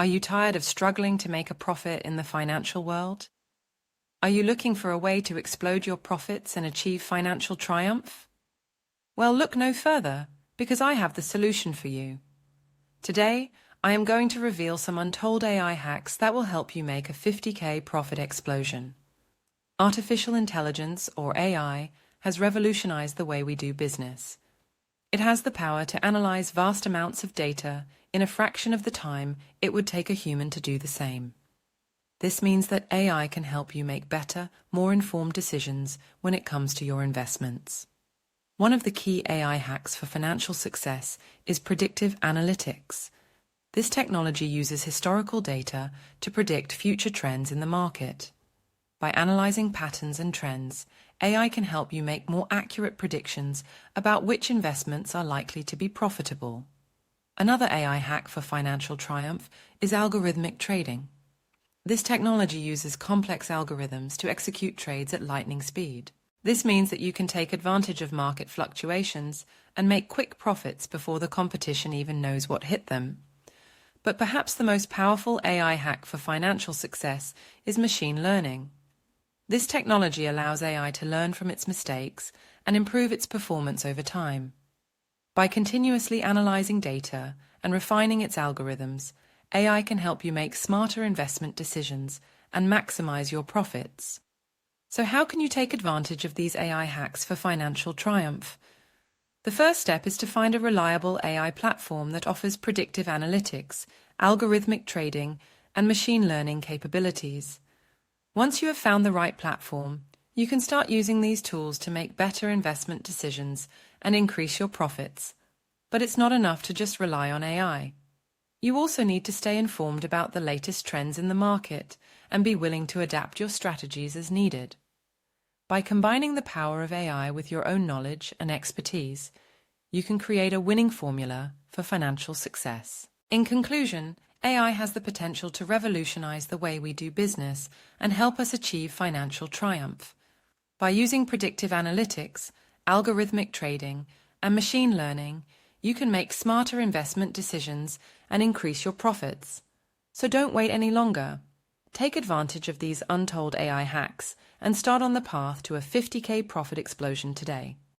Are you tired of struggling to make a profit in the financial world? Are you looking for a way to explode your profits and achieve financial triumph? Well, look no further, because I have the solution for you. Today, I am going to reveal some untold AI hacks that will help you make a 50K profit explosion. Artificial intelligence, or AI, has revolutionized the way we do business. It has the power to analyze vast amounts of data in a fraction of the time it would take a human to do the same. This means that AI can help you make better, more informed decisions when it comes to your investments. One of the key AI hacks for financial success is predictive analytics. This technology uses historical data to predict future trends in the market. By analyzing patterns and trends, AI can help you make more accurate predictions about which investments are likely to be profitable. Another AI hack for financial triumph is algorithmic trading. This technology uses complex algorithms to execute trades at lightning speed. This means that you can take advantage of market fluctuations and make quick profits before the competition even knows what hit them. But perhaps the most powerful AI hack for financial success is machine learning. This technology allows AI to learn from its mistakes and improve its performance over time. By continuously analyzing data and refining its algorithms, AI can help you make smarter investment decisions and maximize your profits. So how can you take advantage of these AI hacks for financial triumph? The first step is to find a reliable AI platform that offers predictive analytics, algorithmic trading, and machine learning capabilities. Once you have found the right platform, you can start using these tools to make better investment decisions and increase your profits. But it's not enough to just rely on AI. You also need to stay informed about the latest trends in the market and be willing to adapt your strategies as needed. By combining the power of AI with your own knowledge and expertise, you can create a winning formula for financial success. In conclusion, AI has the potential to revolutionize the way we do business and help us achieve financial triumph. By using predictive analytics, algorithmic trading, and machine learning, you can make smarter investment decisions and increase your profits. So don't wait any longer. Take advantage of these untold AI hacks and start on the path to a 50K profit explosion today.